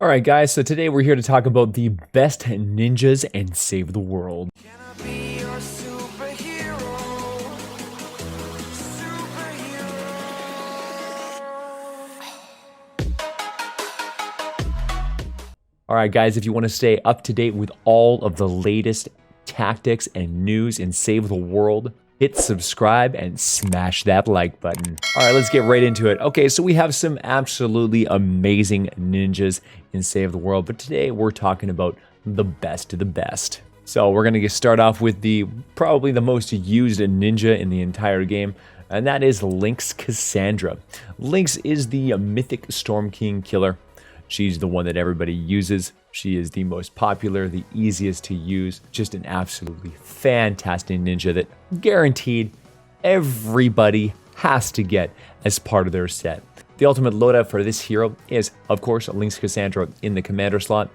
Alright guys, so today we're here to talk about the best ninjas and save the world. Can I be your superhero? Alright guys, if you want to stay up to date with all of the latest tactics and news in Save the World, hit subscribe and smash that like button. Alright, let's get right into it. Okay, so we have some absolutely amazing ninjas in Save the World, but today we're talking about the best of the best. So we're going to start off with probably the most used ninja in the entire game, and that is Lynx Cassandra. Lynx is the mythic Storm King killer. She's the one that everybody uses. She is the most popular, the easiest to use, just an absolutely fantastic ninja that guaranteed everybody has to get as part of their set. The ultimate loadout for this hero is, of course, Lynx Cassandra in the commander slot,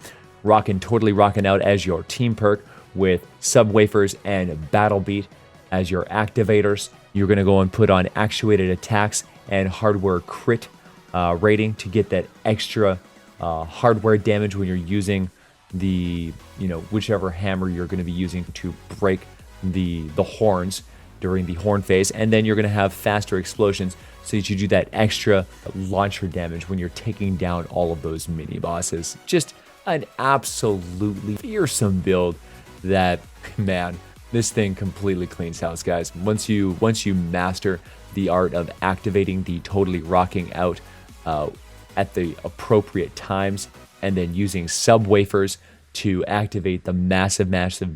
totally rocking out as your team perk with sub wafers and battle beat as your activators. You're going to go and put on actuated attacks and hardware crit rating to get that extra hardware damage when you're using the whichever hammer you're going to be using to break the horns during the horn phase, and then you're going to have faster explosions so that you do that extra launcher damage when you're taking down all of those mini bosses. Just an absolutely fearsome build that, man, this thing completely cleans house, guys. Once you master the art of activating the totally rocking out at the appropriate times, and then using sub wafers to activate the massive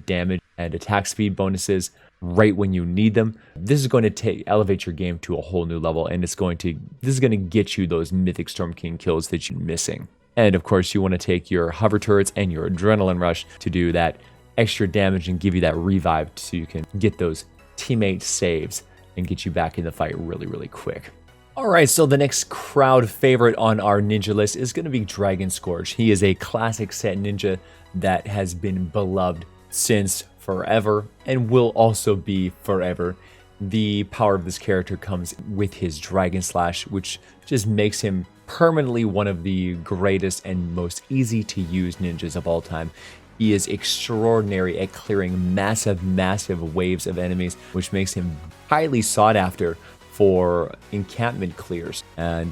damage and attack speed bonuses right when you need them. This is going to elevate your game to a whole new level, and this is going to get you those mythic Storm King kills that you're missing. And of course, you want to take your hover turrets and your adrenaline rush to do that extra damage and give you that revive so you can get those teammate saves and get you back in the fight really quick. Alright, so the next crowd favorite on our ninja list is going to be Dragon Scorch. He is a classic set ninja that has been beloved since forever and will also be forever. The power of this character comes with his Dragon Slash, which just makes him permanently one of the greatest and most easy to use ninjas of all time. He is extraordinary at clearing massive waves of enemies, which makes him highly sought after for encampment clears and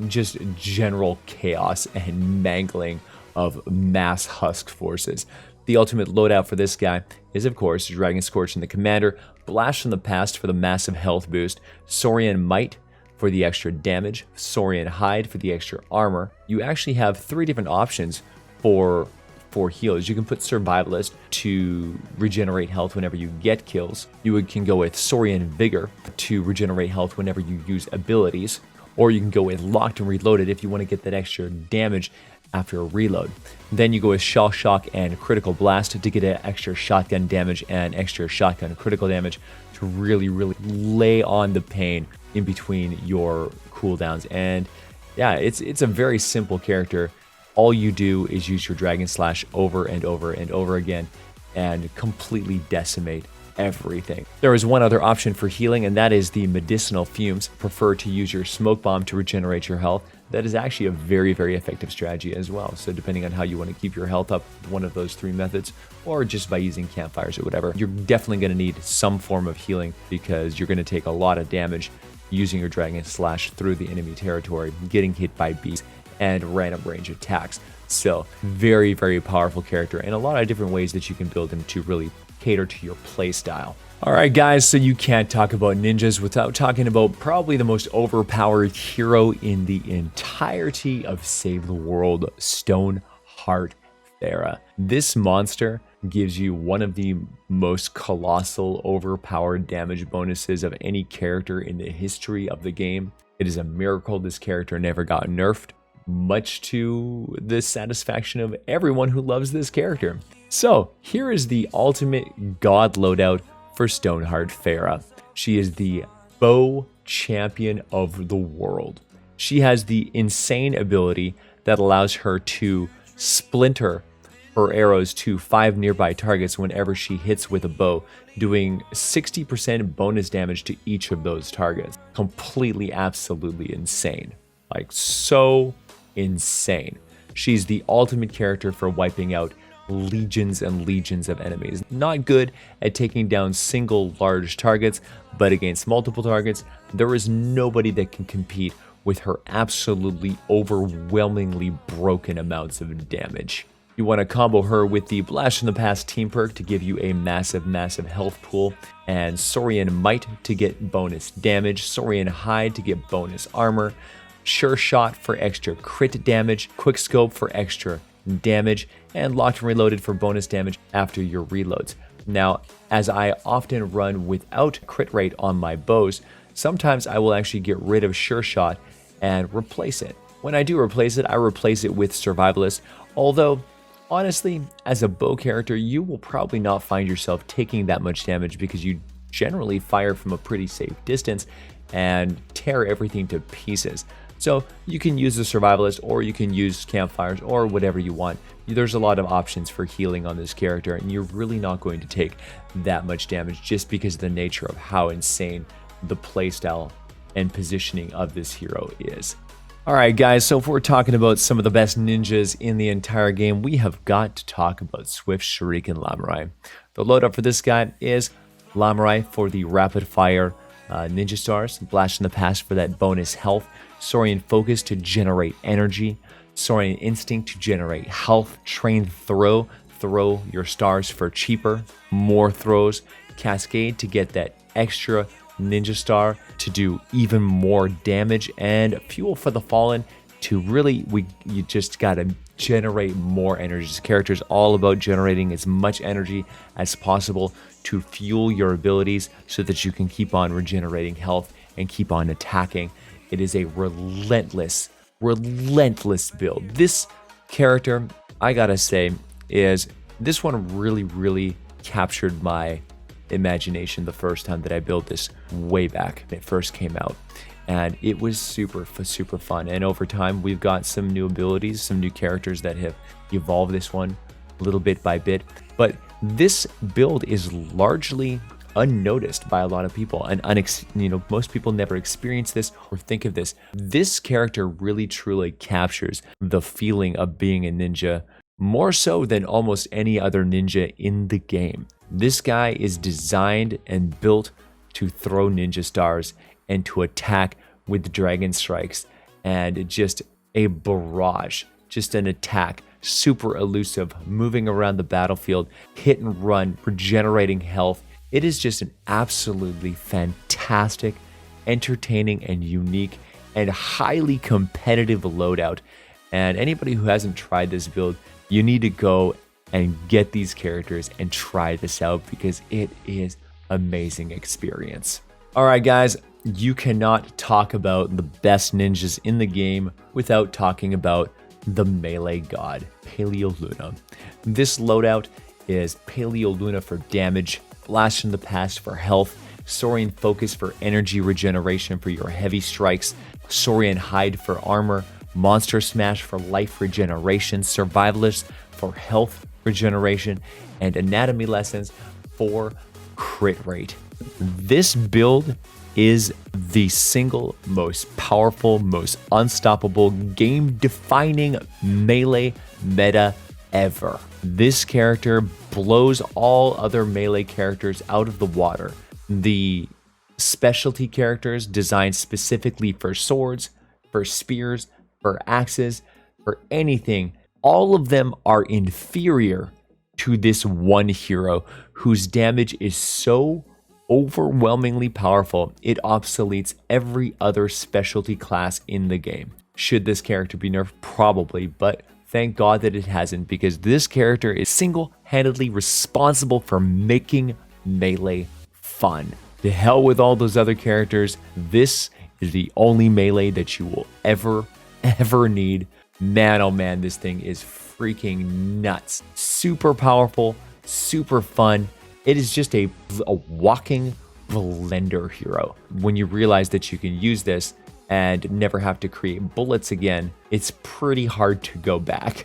just general chaos and mangling of mass husk forces. The ultimate loadout for this guy is, of course, Dragon Scorch in the commander, Blast from the Past for the massive health boost, Saurian Might for the extra damage, Saurian Hide for the extra armor. You actually have 3 different options for heals. You can put Survivalist to regenerate health whenever you get kills. You can go with Saurian Vigor to regenerate health whenever you use abilities. Or you can go with Locked and Reloaded if you want to get that extra damage after a reload. Then you go with Shell Shock and Critical Blast to get an extra shotgun damage and extra shotgun critical damage to really lay on the pain in between your cooldowns. And yeah, it's a very simple character. All you do is use your Dragon Slash over and over again and completely decimate everything. There is one other option for healing, and that is the Medicinal Fumes. Prefer to use your Smoke Bomb to regenerate your health. That is actually a very effective strategy as well. So depending on how you want to keep your health up, one of those 3 methods, or just by using campfires or whatever, you're definitely going to need some form of healing because you're going to take a lot of damage using your Dragon Slash through the enemy territory, getting hit by beasts and random range attacks. So very powerful character, and a lot of different ways that you can build him to really cater to your play style. Alright guys, so you can't talk about ninjas without talking about probably the most overpowered hero in the entirety of Save the World, Stoneheart Farrah. This monster gives you one of the most colossal overpowered damage bonuses of any character in the history of the game. It is a miracle this character never got nerfed, much to the satisfaction of everyone who loves this character. So here is the ultimate god loadout for Stoneheart Farrah. She is the bow champion of the world. She has the insane ability that allows her to splinter her arrows to 5 nearby targets whenever she hits with a bow, doing 60% bonus damage to each of those targets. Completely, absolutely insane. Like, so insane. She's the ultimate character for wiping out legions and legions of enemies. Not good at taking down single large targets, but against multiple targets, there is nobody that can compete with her absolutely overwhelmingly broken amounts of damage. You want to combo her with the Blast from the Past team perk to give you a massive health pool, and Saurian Might to get bonus damage, Saurian Hide to get bonus armor, Sure Shot for extra crit damage, Quick Scope for extra damage, and Locked and Reloaded for bonus damage after your reloads. Now, as I often run without crit rate on my bows, sometimes I will actually get rid of Sure Shot and replace it. When I do replace it, I replace it with Survivalist, although honestly, as a bow character, you will probably not find yourself taking that much damage because you generally fire from a pretty safe distance and tear everything to pieces. So you can use the Survivalist, or you can use campfires, or whatever you want. There's a lot of options for healing on this character, and you're really not going to take that much damage just because of the nature of how insane the playstyle and positioning of this hero is. Alright guys, so if we're talking about some of the best ninjas in the entire game, we have got to talk about Swift Shuriken Llamurai. The loadout for this guy is Llamurai for the rapid fire ninja stars, Blast from the Past for that bonus health, Saurian Focus to generate energy, Saurian Instinct to generate health, Train Throw your stars for cheaper, more throws, Cascade to get that extra ninja star to do even more damage, and Fuel for the Fallen to really, you just gotta generate more energy. This character is all about generating as much energy as possible to fuel your abilities so that you can keep on regenerating health and keep on attacking. It is a relentless build. This character, I gotta say, this one really captured my imagination the first time that I built this way back when it first came out, and it was super fun. And over time we've got some new abilities, some new characters that have evolved this one little bit by bit, but this build is largely unnoticed by a lot of people, and most people never experience this or think of this. This character really truly captures the feeling of being a ninja, more so than almost any other ninja in the game. This guy is designed and built to throw ninja stars and to attack with dragon strikes, and just a barrage, just an attack, super elusive, moving around the battlefield, hit and run, regenerating health. It is just an absolutely fantastic, entertaining and unique and highly competitive loadout. And anybody who hasn't tried this build, you need to go and get these characters and try this out because it is amazing experience. All right, guys, you cannot talk about the best ninjas in the game without talking about the melee god, Paleo Luna. This loadout is Paleo Luna for damage, Blast from the Past for health, Saurian Focus for energy regeneration for your heavy strikes, Saurian Hide for armor, Monster Smash for life regeneration, Survivalist for health regeneration, and Anatomy Lessons for crit rate. This build is the single most powerful, most unstoppable, game-defining melee meta ever. This character blows all other melee characters out of the water. The specialty characters designed specifically for swords, for spears, for axes, for anything, all of them are inferior to this one hero whose damage is so overwhelmingly powerful, it obsoletes every other specialty class in the game. Should this character be nerfed? Probably, but thank God that it hasn't, because this character is single-handedly responsible for making melee fun. To hell with all those other characters, this is the only melee that you will ever need. Man, oh man, this thing is freaking nuts. Super powerful, super fun. It is just a walking blender hero. When you realize that you can use this and never have to create bullets again, it's pretty hard to go back.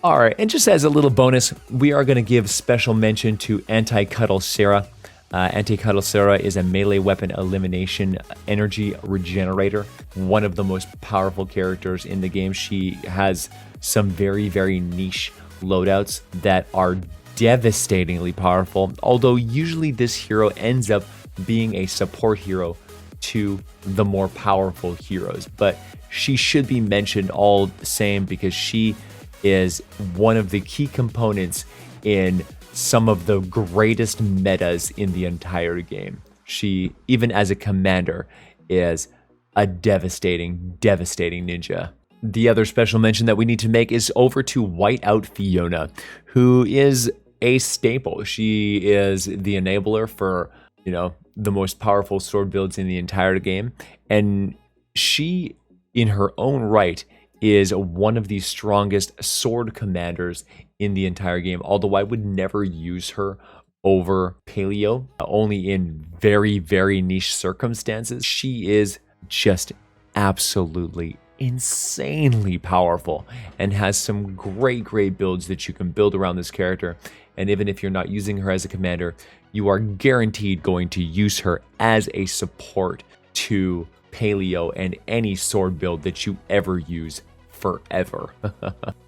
All right, and just as a little bonus, we are going to give special mention to Anti-Cuddle Sarah. Anti-Cuddle Sarah is a melee weapon elimination energy regenerator. One of the most powerful characters in the game. She has some very, very niche loadouts that are devastatingly powerful. Although usually this hero ends up being a support hero to the more powerful heroes. But she should be mentioned all the same because she is one of the key components in some of the greatest metas in the entire game. She, even as a commander, is a devastating, devastating ninja. The other special mention that we need to make is over to Whiteout Fiona, who is a staple. She is the enabler for, you know, the most powerful sword builds in the entire game. And she, in her own right, is one of the strongest sword commanders in the entire game, although I would never use her over Paleo, only in very, very niche circumstances. She is just absolutely insanely powerful and has some great builds that you can build around this character. And even if you're not using her as a commander, you are guaranteed going to use her as a support to Paleo and any sword build that you ever use forever.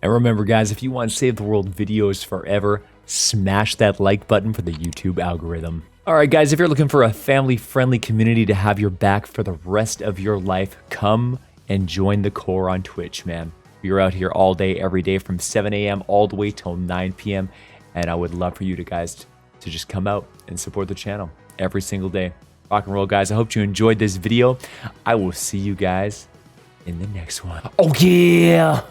And remember guys, if you want Save the World videos forever, smash that like button for the YouTube algorithm. Alright guys, if you're looking for a family-friendly community to have your back for the rest of your life, come and join the core on Twitch, man. We're out here all day, every day from 7 a.m. all the way till 9 p.m. And I would love for you guys to just come out and support the channel every single day. Rock and roll, guys. I hope you enjoyed this video. I will see you guys in the next one. Oh, yeah!